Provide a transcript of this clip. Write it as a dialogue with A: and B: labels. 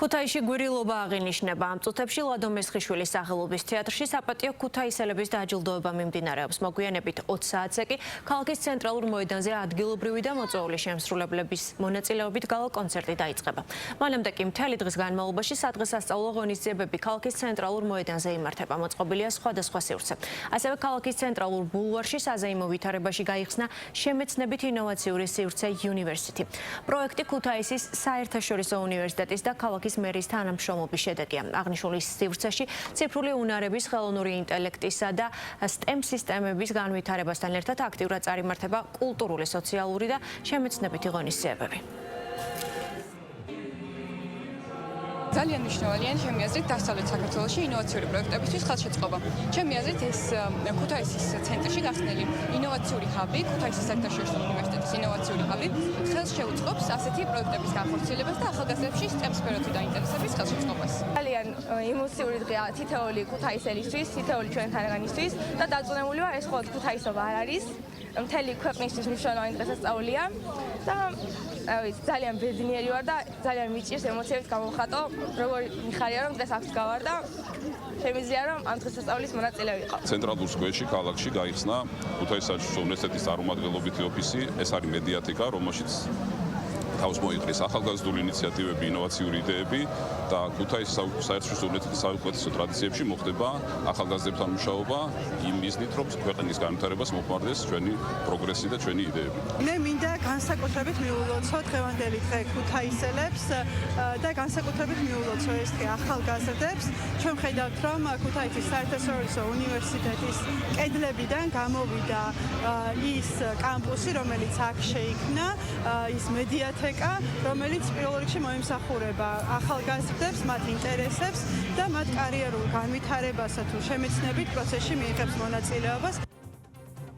A: ქუთაისში გვირილობა აღინიშნება. ამ წუთებში ლადო მესხიშვილის სახელობის თეატრში საპატიო ქუთაისელების დაჯილდოება მიმდინარეობს. მოგვიანებით 20 საათზე კი ქალაქის ცენტრალურ მოედანზე ადგილობრივი და მოწვეული შემსრულებლების მონაწილეობით გალა კონცერტი დაიწყება. მანამდე კი მთელი დღის განმავლობაში სადღესასწაულო ღონისძიებები ქალაქის ცენტრალურ მოედანზე იმართება. მოწყობილია სხვადასხვა სივრცე. ასევე ქალაქის ცენტრალურ ბულვარში საზეიმო ვითარებაში გაიხსნა შემეცნებით ინოვაციური სივრცე University. პროექტი ქუთაისის საერთაშორისო უნივერსიტეტის და ქალაქის მერის თანამშრომლობის შედეგია. აღნიშნული სივრცეში ციფრული უნარების, ხელოვნური ინტელექტისა და STEM სისტემების განვითარებასთან ერთად აქტიურად წარიმართება კულტურული, სოციალური და შემეცნებითი ღონისძიებები.
B: ძალიან მნიშვნელოვანია ჩემი აზრით დასავლეთ საქართველოში ინოვაციური პროექტებისთვის ხელშეწყობა. ჩემი აზრით ეს ქუთაისის ცენტრში გახსნილი ინოვაციური ჰაბი, ქუთაისის საერთაშორისო უნივერსიტეტის ინოვაციური ჰაბი ხელს შეუწყობს ასეთი პროექტების განხორციელებას და ახალგაზრდებში STEM სფეროთი დაინტერესების ხელშეწყობას.
C: ძალიან იმუსიური დღეა თითოეული ქუთაისელისთვის, თითოეული ჩვენ თანაგანისთვის და დაწუნებული ვარ, ეს მხოლოდ ქუთაისობა არ არის. მთელი ქვეყნისთვის მნიშვნელოვანი დღესასწაულია და ძალიან ბედნიერი ვარ და ძალიან მიჭირს ემოციებით გამოვხატო, როგორი მიხარია რომ დღეს აქ გავარ და შემიძლია რომ ამ დღესასწაულის მონაწილე ვიყო.
D: ცენტრალურ სკვერში ქალაქში გაიხსნა ქუთაისის საერთაშორისო უნივერსიტეტის წარმომადგენლობითი ოფისი, ეს არის მედიათეკა, რომელშიც თავს მოიყრის ახალგაზრდული ინიციატივები, ინოვაციური იდეები და ქუთაისის საერთაშორისო უნივერსიტეტის საუკეთესო ტრადიციებში მოხდება ახალგაზრდებთან მუშაობა იმ მიზნით, რომ ქვეყნის განვითარებას მოხმარდეს ჩვენი პროგრესი და ჩვენი იდეები.
E: მე მინდა განსაკუთრებით მიულოცო დღევანდელი დღე ქუთაისელებს და განსაკუთრებით მიულოცო ეს დღე ახალგაზრდებს. ჩვენ ხედავთ, რომ ქუთაისის საერთაშორისო უნივერსიტეტის კედლებიდან გამოვიდა ის კამპუსი, რომელიც აქ შეიქმნა, ის მედიათეკა, რომელიც პირველ რიგში მოემსახურება ახალგაზრდებს, მათ ინტერესებს და მათ კარიერულ განვითარებასა თუ შემეცნებით პროცესში მიიღებს მონაწილეობას.